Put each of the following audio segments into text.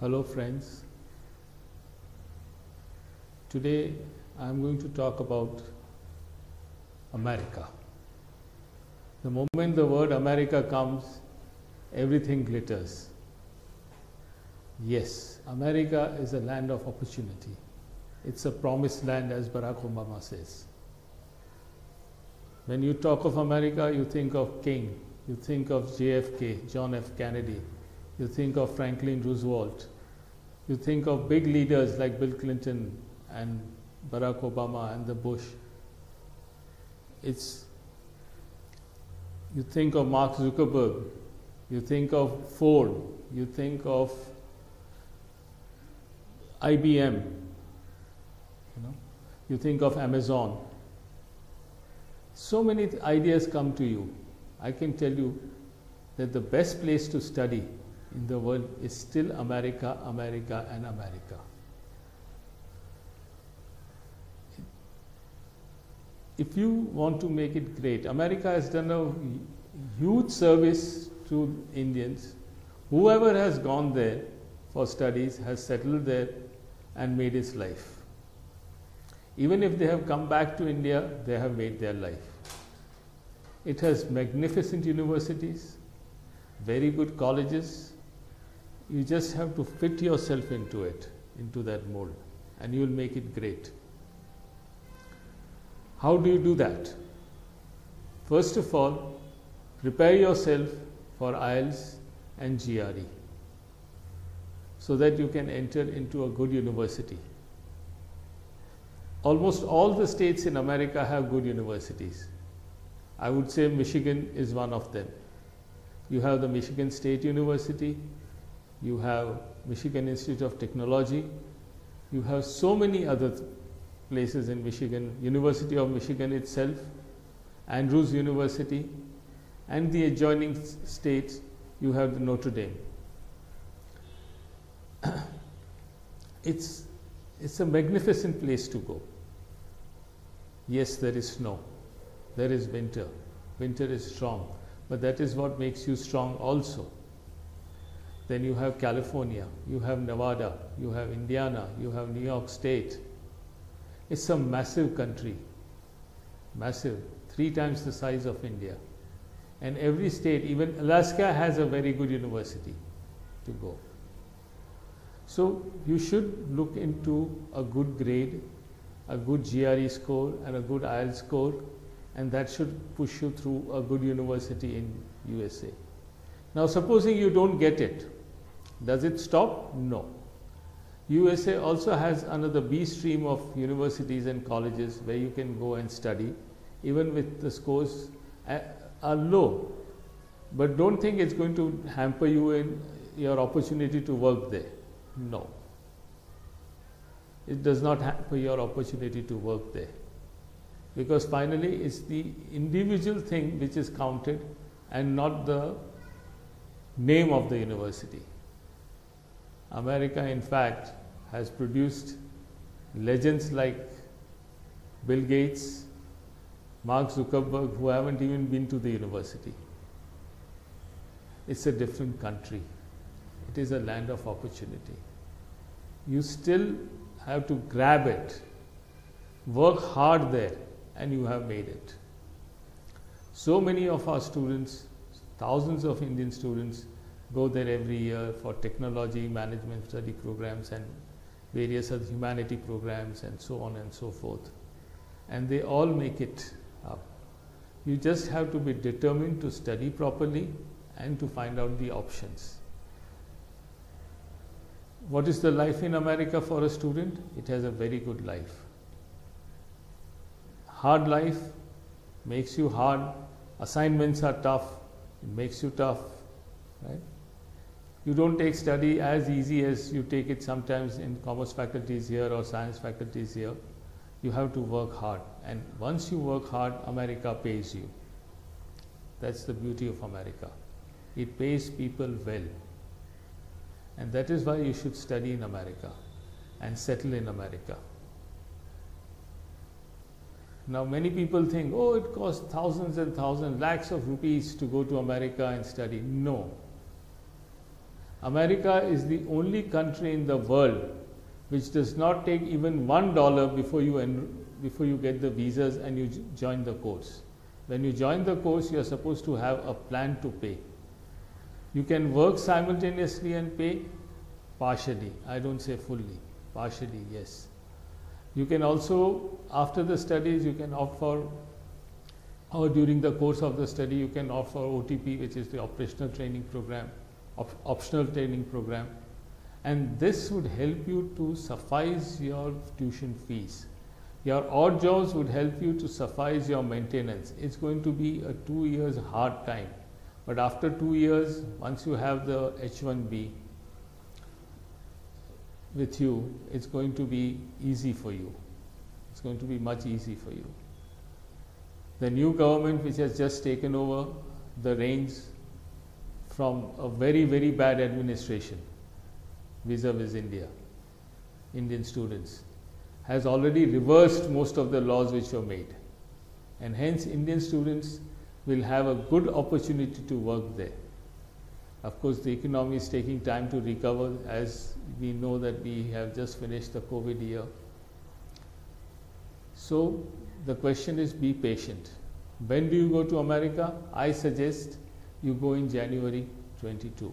Hello friends. Today I am going to talk about America. The moment the word America comes, everything glitters. Yes, America is a land of opportunity. It's a promised land, as Barack Obama says. When you talk of America, you think of King, you think of JFK, John F. Kennedy, you think of Franklin Roosevelt, you think of big leaders like Bill Clinton and Barack Obama and the Bush. You think of Mark Zuckerberg, you think of Ford, you think of IBM, you think of Amazon. So many ideas come to you. I can tell you that the best place to study in the world is still America, America and America. If you want to make it great, America has done a huge service to Indians. Whoever has gone there for studies has settled there and made his life. Even if they have come back to India, they have made their life. It has magnificent universities, very good colleges. You just have to fit yourself into it, into that mold, and you will make it great. How do you do that? First of all, prepare yourself for IELTS and GRE so that you can enter into a good university. Almost all the states in America have good universities. I would say Michigan is one of them. You have the Michigan State University, you have Michigan Institute of Technology, you have so many other places in Michigan, University of Michigan itself, Andrews University, and the adjoining states you have the Notre Dame. It's a magnificent place to go. Yes, there is snow, there is winter. Winter is strong, but that is what makes you strong also. Then you have California, you have Nevada, you have Indiana, you have New York State. It's a massive country, massive, 3 times the size of India. And every state, even Alaska has a very good university to go. So you should look into a good grade, a good GRE score and a good IELTS score, and that should push you through a good university in USA. Now supposing you don't get it, does it stop? No. USA also has another B stream of universities and colleges where you can go and study, even with the scores are low. But don't think it's going to hamper you in your opportunity to work there. No. It does not hamper your opportunity to work there. Because finally it's the individual thing which is counted and not the name of the university. America, in fact, has produced legends like Bill Gates, Mark Zuckerberg, who haven't even been to the university. It's a different country. It is a land of opportunity. You still have to grab it, work hard there, and you have made it. So many of our students, thousands of Indian students, go there every year for technology, management study programs and various other humanity programs and so on and so forth. And they all make it up. You just have to be determined to study properly and to find out the options. What is the life in America for a student? It has a very good life. Hard life makes you hard. Assignments are tough. It makes you tough, right? You don't take study as easy as you take it sometimes in commerce faculties here or science faculties here. You have to work hard, and once you work hard, America pays you. That's the beauty of America. It pays people well, and that is why you should study in America and settle in America. Now many people think, oh, it costs thousands and thousands, lakhs of rupees to go to America and study. No. America is the only country in the world which does not take even $1 before you get the visas and you join the course. When you join the course, you are supposed to have a plan to pay. You can work simultaneously and pay partially. I don't say fully, partially, yes. You can also, after the studies, you can opt for, or during the course of the study, you can opt for OTP, which is the operational training program, optional training program. And this would help you to suffice your tuition fees. Your odd jobs would help you to suffice your maintenance. It's going to be a 2 years hard time. But after 2 years, once you have the H1B with you, it's going to be easy for you. It's going to be much easy for you. The new government which has just taken over the reins from a very, very bad administration vis-a-vis India, Indian students, has already reversed most of the laws which were made. And hence Indian students will have a good opportunity to work there. Of course, the economy is taking time to recover, as we know that we have just finished the COVID year. So the question is, be patient. When do you go to America? I suggest you go in January 22.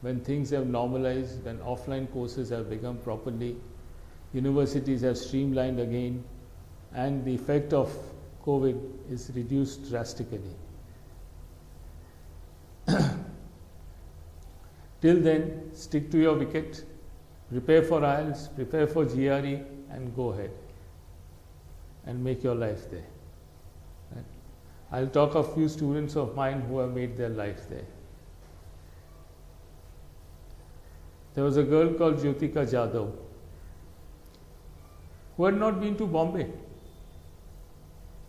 When things have normalized, when offline courses have become properly, universities have streamlined again, and the effect of COVID is reduced drastically. Till then, stick to your wicket, prepare for IELTS, prepare for GRE, and go ahead and make your life there. Right? I'll talk of few students of mine who have made their life there. There was a girl called Jyotika Jadhav who had not been to Bombay.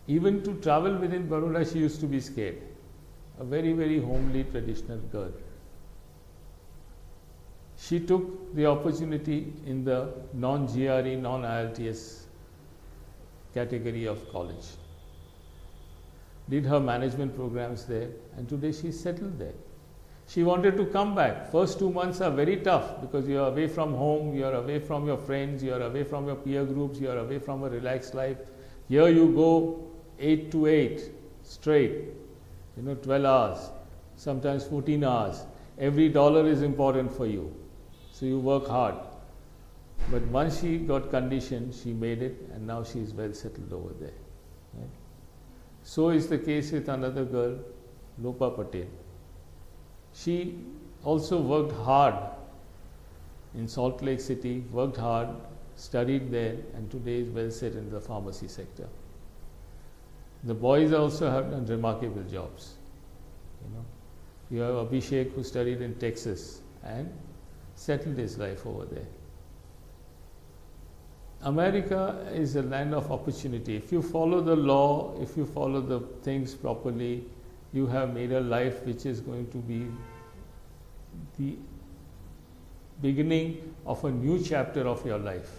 Even to travel within Baroda, she used to be scared. A very, very homely, traditional girl. She took the opportunity in the non-GRE, non-IELTS category of college. Did her management programs there, and today she settled there. She wanted to come back. First 2 months are very tough because you are away from home, you are away from your friends, you are away from your peer groups, you are away from a relaxed life. Here you go 8 to 8 straight, 12 hours, sometimes 14 hours. Every dollar is important for you. So you work hard. But once she got conditioned, she made it, and now she is well settled over there. Right? So is the case with another girl, Lopa Patel. She also worked hard in Salt Lake City, worked hard, studied there, and today is well set in the pharmacy sector. The boys also have done remarkable jobs. You have Abhishek, who studied in Texas and settled his life over there. America is a land of opportunity. If you follow the law, if you follow the things properly, you have made a life which is going to be the beginning of a new chapter of your life.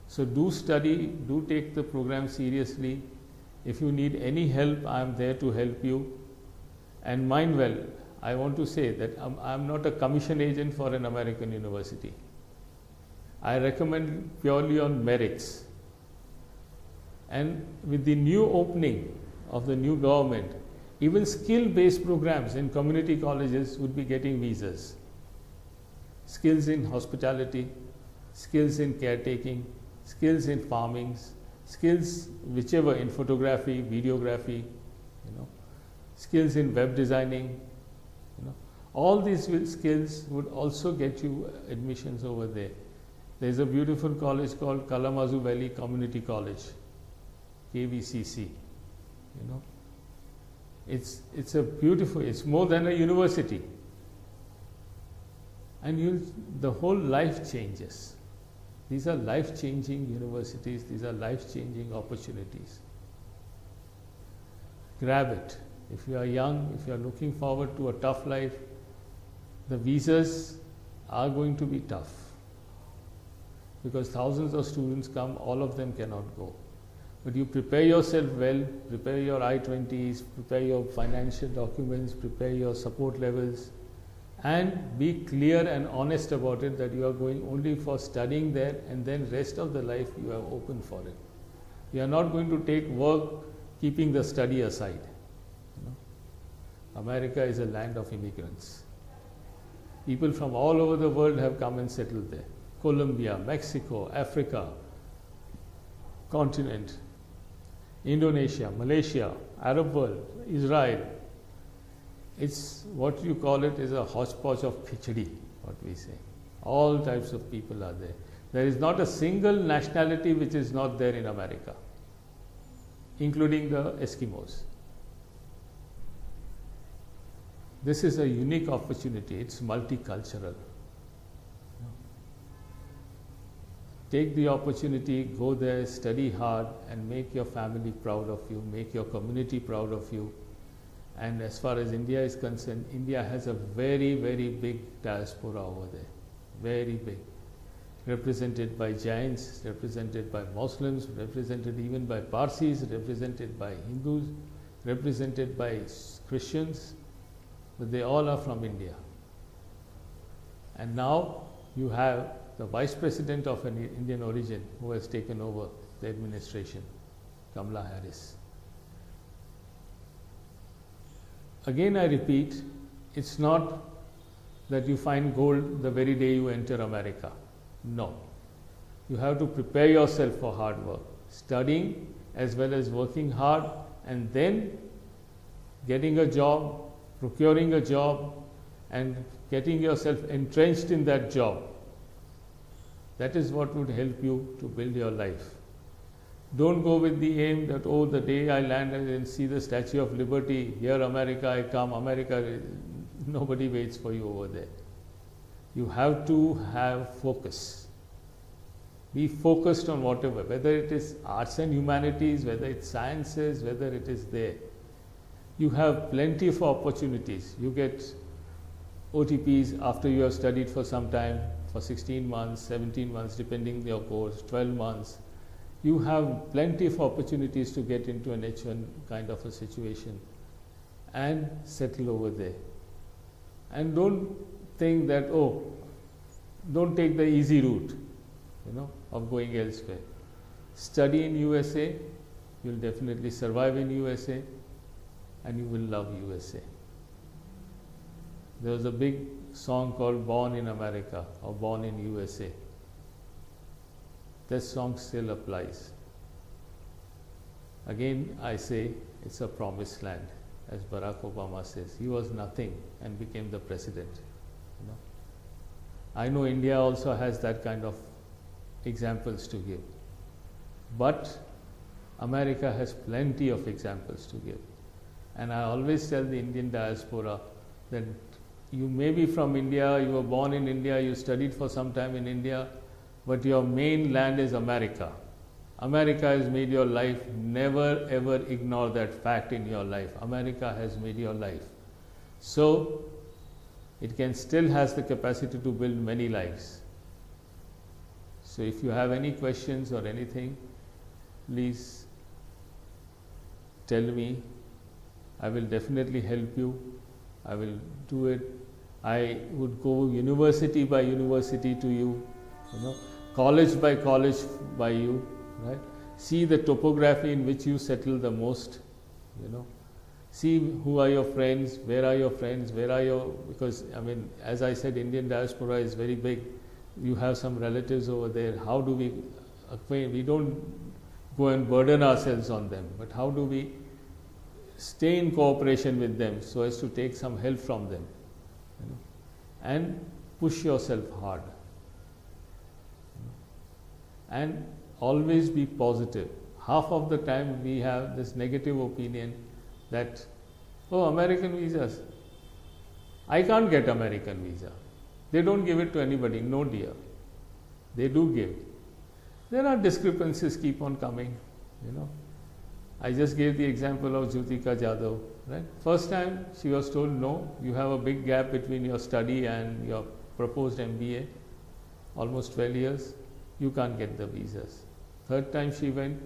So do study, do take the program seriously. If you need any help, I am there to help you. And mind well, I want to say that I am not a commission agent for an American university. I recommend purely on merits. And with the new opening of the new government, even skill-based programs in community colleges would be getting visas. Skills in hospitality, skills in caretaking, skills in farming, skills whichever in photography, videography, skills in web designing, all these skills would also get you admissions over there. There is a beautiful college called Kalamazoo Valley Community College, KVCC. It's a beautiful, it's more than a university. And the whole life changes. These are life-changing universities, these are life-changing opportunities. Grab it. If you are young, if you are looking forward to a tough life, the visas are going to be tough. Because thousands of students come, all of them cannot go. But you prepare yourself well, prepare your I-20s, prepare your financial documents, prepare your support levels, and be clear and honest about it that you are going only for studying there, and then rest of the life you are open for it. You are not going to take work keeping the study aside. You know? America is a land of immigrants. People from all over the world have come and settled there. Colombia, Mexico, Africa, continent, Indonesia, Malaysia, Arab world, Israel. It's what you call it is a hodgepodge of khichdi, what we say. All types of people are there. There is not a single nationality which is not there in America, including the Eskimos. This is a unique opportunity. It's multicultural. Take the opportunity, go there, study hard, and make your family proud of you, make your community proud of you. And as far as India is concerned, India has a very, very big diaspora over there. Very big. Represented by Jains, represented by Muslims, represented even by Parsis, represented by Hindus, represented by Christians, but they all are from India. And now you have the Vice President of an Indian origin who has taken over the administration, Kamala Harris. Again I repeat, it's not that you find gold the very day you enter America. No. You have to prepare yourself for hard work, studying as well as working hard, and then getting a job, procuring a job, and getting yourself entrenched in that job. That is what would help you to build your life. Don't go with the aim that, oh, the day I land and see the Statue of Liberty, here America, I come, America, nobody waits for you over there. You have to have focus. Be focused on whatever, whether it is arts and humanities, whether it's sciences, whether it is there. You have plenty of opportunities. You get OTPs after you have studied for some time, for 16 months, 17 months, depending on your course, 12 months. You have plenty of opportunities to get into an H1 kind of a situation and settle over there. And don't think that, oh, don't take the easy route, of going elsewhere. Study in USA, you'll definitely survive in USA, and you will love USA. There was a big song called Born in America or Born in USA. That song still applies. Again, I say it's a promised land, as Barack Obama says. He was nothing and became the president. I know India also has that kind of examples to give. But America has plenty of examples to give. And I always tell the Indian diaspora that you may be from India, you were born in India, you studied for some time in India, but your main land is America. America has made your life. Never ever ignore that fact in your life. America has made your life. So, it can still has the capacity to build many lives. So, if you have any questions or anything, please tell me. I will definitely help you. I will do it. I would go university by university to you, college by college by you, right? See the topography in which you settle the most, See who are your friends, where are your friends, because as I said, Indian diaspora is very big. You have some relatives over there. How do we acquaint? We don't go and burden ourselves on them, but how do we stay in cooperation with them so as to take some help from them, and push yourself hard, and always be positive. Half of the time we have this negative opinion that, oh, American visas, I can't get American visa. They don't give it to anybody. No dear, they do give. There are discrepancies keep on coming, I just gave the example of Jyotika Jadhav, right? First time she was told, no, you have a big gap between your study and your proposed MBA, almost 12 years, you can't get the visas. Third time she went,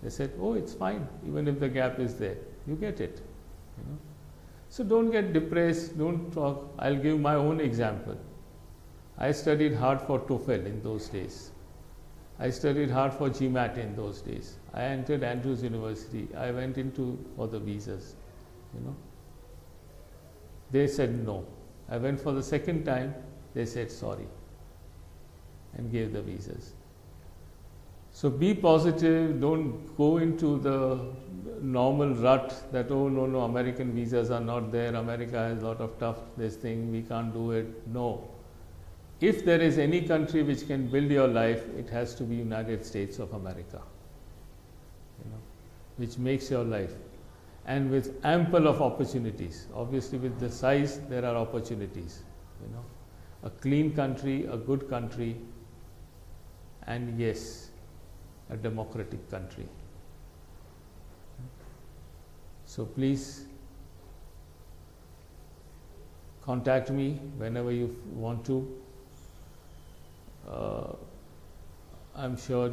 they said, oh, it's fine, even if the gap is there, you get it. So don't get depressed, don't talk. I'll give my own example. I studied hard for TOEFL in those days. I studied hard for GMAT in those days. I entered Andrews University. I went into for the visas, you know. They said no. I went for the second time. They said sorry and gave the visas. So be positive. Don't go into the normal rut that, oh no, American visas are not there. America has a lot of tough this thing. We can't do it. No. If there is any country which can build your life, it has to be United States of America, you know, which makes your life, and with ample of opportunities. Obviously, with the size, there are opportunities, you know, a clean country, a good country, and yes, a democratic country. So please contact me whenever you want to. I'm sure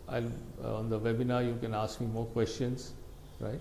on the webinar you can ask me more questions, right?